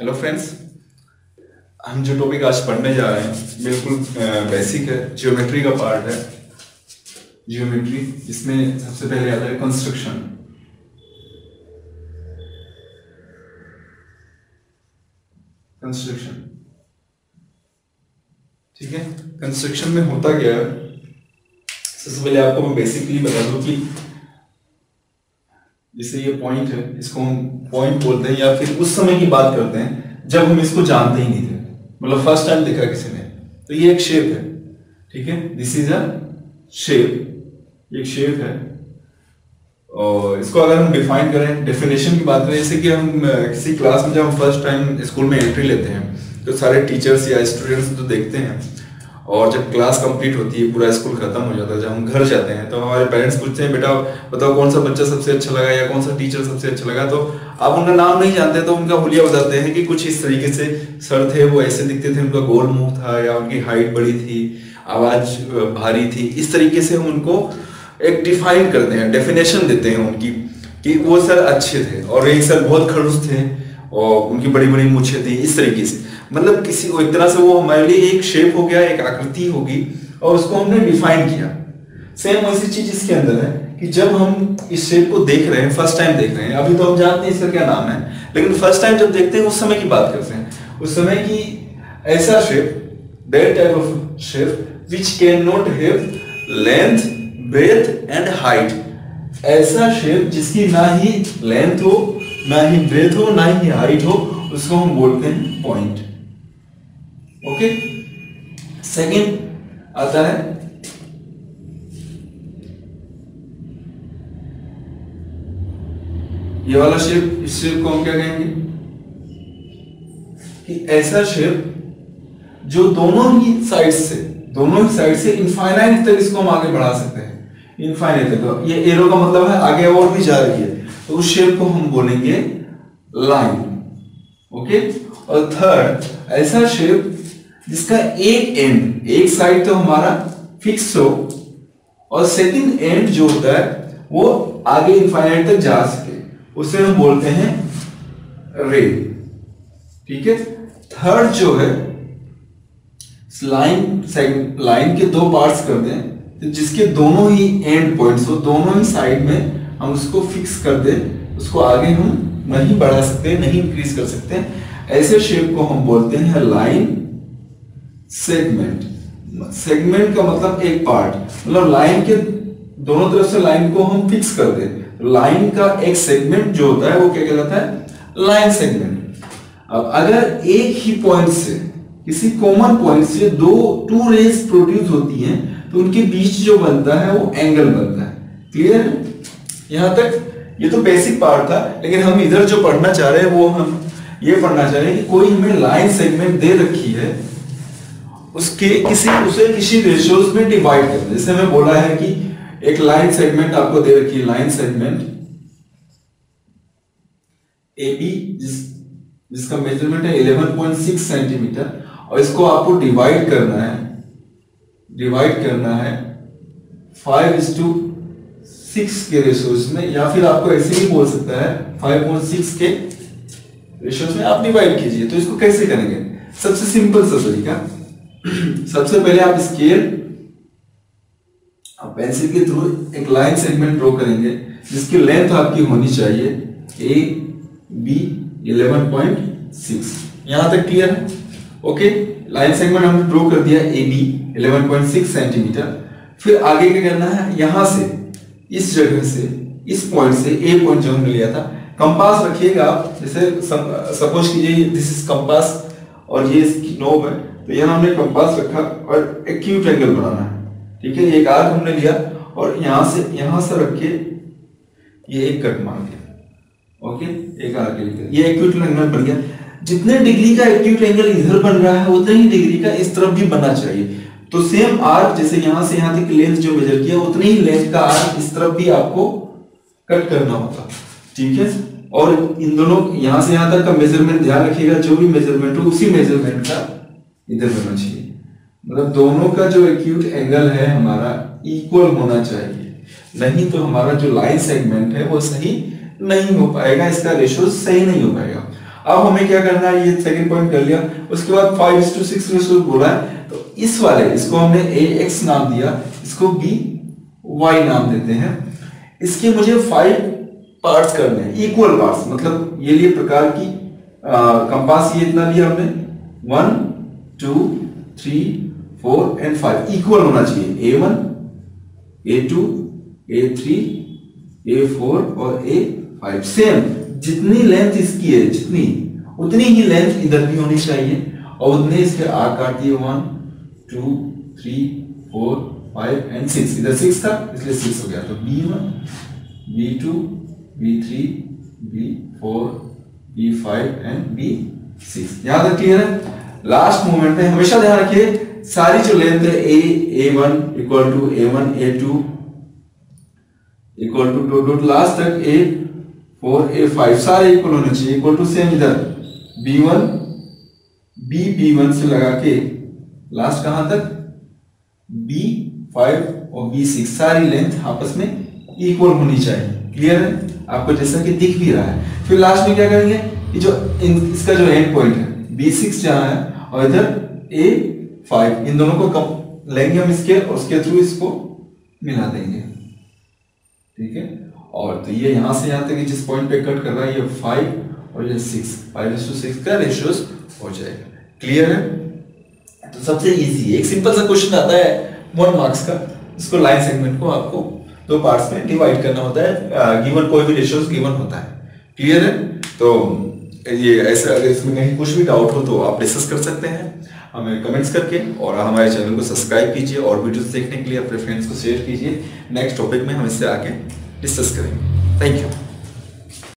Hello friends. हम जो topic आज पढ़ने जा रहे हैं बिल्कुल बेसिक है, ज्योमेट्री का पार्ट है। ज्योमेट्री इसमें सबसे पहले आता है कंस्ट्रक्शन। कंस्ट्रक्शन ठीक है। कंस्ट्रक्शन में होता क्या है, सबसे पहले आपको मैं बेसिकली बता दूं कि जैसे ये पॉइंट है, इसको हम पॉइंट बोलते हैं या फिर उस समय की बात करते हैं जब हम इसको जानते ही नहीं थे, मतलब फर्स्ट टाइम देखा किसी ने। तो ये एक शेप है, ठीक है, दिस इज अ शेप, एक शेप है। और इसको अगर हम डिफाइन करें, डेफिनेशन की बात करें, जैसे कि हम किसी क्लास में जब हम फर्स्ट टाइम स्कूल में एंट्री लेते हैं तो सारे टीचर्स या स्टूडेंट्स तो देखते हैं, और जब क्लास कंप्लीट होती है, पूरा स्कूल खत्म हो जाता है, जब हम घर जाते हैं तो हमारे पेरेंट्स पूछते हैं बेटा बताओ कौन सा बच्चा सबसे अच्छा लगा या कौन सा टीचर सबसे अच्छा लगा। तो आप उनका नाम नहीं जानते तो उनका हुलिया बताते हैं कि कुछ इस तरीके से सर थे, वो ऐसे दिखते थे, उनका गोल मुंह था या उनकी हाइट बड़ी थी, आवाज भारी थी। इस तरीके से हम उनको एक डिफाइन करते हैं, डेफिनेशन देते हैं उनकी कि वो सर अच्छे थे और एक सर बहुत खड़ूस थे और उनकी बड़ी बड़ी मूछें थी। इस तरीके से मतलब किसी को एक तरह से वो हमारे लिए एक शेप हो गया, एक आकृति होगी और उसको हमने डिफाइन किया। सेम वैसी चीज इसके अंदर है कि जब हम इस शेप को देख रहे हैं, फर्स्ट टाइम देख रहे हैं, अभी तो हम जानते हैं इसका क्या नाम है, लेकिन फर्स्ट टाइम जब देखते हैं उस समय की बात करते हैं, उस समय की ऐसा shape, that type of shape which can not have length, breadth and height. ऐसा शेप जिसकी ना ही लेंथ हो, ना ही ब्रेथ हो, ना ही हाइट हो, उसको हम बोलते हैं पॉइंट। ओके। सेकंड आता है ये वाला शेप। इस शेप को हम क्या कहेंगे कि ऐसा शेप जो दोनों ही साइड से इनफाइनाइट तक इसको हम आगे बढ़ा सकते हैं, इनफाइनाइट तक। ये एरो का मतलब है आगे और भी जा रही है, तो उस शेप को हम बोलेंगे लाइन। ओके। और थर्ड, ऐसा शेप जिसका एक एंड, एक साइड तो हमारा फिक्स हो और सेकंड एंड जो होता है वो आगे इनफाइनाइट तक जा सके, उसे हम बोलते हैं रे। ठीक है। थर्ड जो है लाइन के दो पार्ट्स करते हैं, तो जिसके दोनों ही एंड पॉइंट्स हो, दोनों ही साइड में हम उसको फिक्स कर दें, उसको आगे हम नहीं बढ़ा सकते, नहीं इंक्रीज कर सकते। ऐसे शेप को हम बोलते हैं लाइन सेगमेंट। सेगमेंट का मतलब एक पार्ट, मतलब लाइन के दोनों तरफ से लाइन को हम फिक्स कर दें, लाइन का एक सेगमेंट जो होता है वो क्या कहलाता है, लाइन सेगमेंट। अब अगर एक ही पॉइंट से, किसी कॉमन पॉइंट से टू रेज प्रोड्यूस होती हैं तो उनके बीच जो बनता है वो एंगल बनता है। क्लियर है यहां तक? ये तो बेसिक पार्ट था, लेकिन हम इधर जो पढ़ना चाह रहे हैं वो हम ये पढ़ना चाह रहे हैं कि कोई हमें लाइन सेगमेंट दे रखी है, उसे किसी रेशियोज में डिवाइड करना। जैसे मैं बोला है कि एक लाइन सेगमेंट आपको दे रखी है, लाइन सेगमेंट AB जिसका मेजरमेंट है 11.6 सेंटीमीटर, और इसको आपको डिवाइड करना है 5:6 के रेशियोज में, या फिर आपको ऐसे ही बोल सकता है 5.6 के रेशियोज में आप डिवाइड कीजिए। तो इसको कैसे करेंगे? सबसे सिंपल सा तरीका, सबसे पहले आप स्केल, आप पेंसिल के थ्रू एक लाइन सेगमेंट ड्रॉ करेंगे जिसकी लेंथ आपकी होनी चाहिए AB 11.6। यहां तक क्लियर है? ओके। लाइन सेगमेंट हमने ड्रॉ कर दिया AB 11.6 सेंटीमीटर। फिर आगे क्या करना है, यहां से इस जगह से, इस पॉइंट से, ए पॉइंट जो हमने लिया था, कंपास रखिएगा आप। जैसे सपोज कीजिए दिस इज कंपास और ये इसकी नोब है, तो यहां हमने कंपास रखा और एक्यूट एंगल बनाना है। ठीक है। एक आर्क हमने लिया और यहां से रख के ये एक कट मार दिया। ओके। एक आर्क लेकर ये एक्यूट एंगल बन गया। जितने डिग्री का एक्यूट एंगल इधर बन रहा है उतने ही डिग्री का इस तरफ भी बनना चाहिए। तो सेम आर्क, जैसे यहां से यहां तक लेंथ जो मेजर किया उतनी ही लेंथ का आर्क इस तरफ भी आपको कट करना होगा। ठीक है। और इन दोनों यहां से यहां तक का मेजरमेंट ध्यान रखिएगा, जो भी मेजरमेंट हो उसी मेजरमेंट का इधर बनना चाहिए। मतलब दोनों का जो एक्यूट एंगल है हमारा इक्वल होना चाहिए, नहीं तो हमारा जो लाइन सेगमेंट है वो सही नहीं हो पाएगा, इसका रेशियो सही नहीं हो पाएगा। अब हमें क्या करना है, ये सेकंड पॉइंट कर लिया, उसके बाद 5:6 रेशियो बोला है, तो इस वाले इसको हमने ax नाम दिया, इसको by नाम देते हैं। इसके मुझे 5 पार्ट्स करने हैं, इक्वल पार्ट्स, मतलब ये लिए प्रकार की कंपास, ये इतना लिया हमने 1 2 3 4 एंड 5 इक्वल होना चाहिए, A1 A2 A3 A4 और A5 सेम, जितनी लेंथ इसकी है जितनी उतनी ही लेंथ इधर भी होनी चाहिए, और उतने इसके आर्क काट दिए 1 2 3 4 5 एंड 6, इधर 6 था इसलिए 6 हो गया, तो B1 B2 B3 B4 B5 and B6। यहां तक क्लियर है। लास्ट मोमेंट में हमेशा ध्यान रखिए सारी जो लेंथ है A1 equal to A1 A2 equal to dot last तक A4 A5 सारे इक्वल होने चाहिए, इक्वल टू सेम इधर B1 B1 से लगा के लास्ट कहां तक B5 और B6 सारी लेंथ आपस में इक्वल होनी चाहिए। क्लियर है आपको, जैसा कि दिख भी रहा है। फिर लास्ट में क्या करेंगे, ये जो इसका जो एंड पॉइंट है B6 जहां है और इधर A5, इन दोनों को लेंगे हम इसके, और उसके थ्रू इसको मिला देंगे। ठीक है, और तो ये यहां से यहां तक जिस पॉइंट पे कट कर रहा है ये 5 और ये 6, 5:6 का रेशियोस हो जाएगा। क्लियर है, तो सबसे इजी एक सिंपल सा क्वेश्चन आता है 1 मार्क्स का, इसको लाइन सेगमेंट को आपको 2 पार्ट्स में डिवाइड करना होता है, गिवन कोई भी रेशियोस गिवन होता है। क्लियर है, तो ये ऐसा अगर इसमें कहीं कुछ भी डाउट हो तो आप डिस्कस कर सकते हैं हमें कमेंट्स करके, और हमारे चैनल को सब्सक्राइब कीजिए और वीडियोस देखने के लिए अपने फ्रेंड्स को शेयर कीजिए। नेक्स्ट टॉपिक में हम इससे आगे डिस्कस करेंगे। Thank you.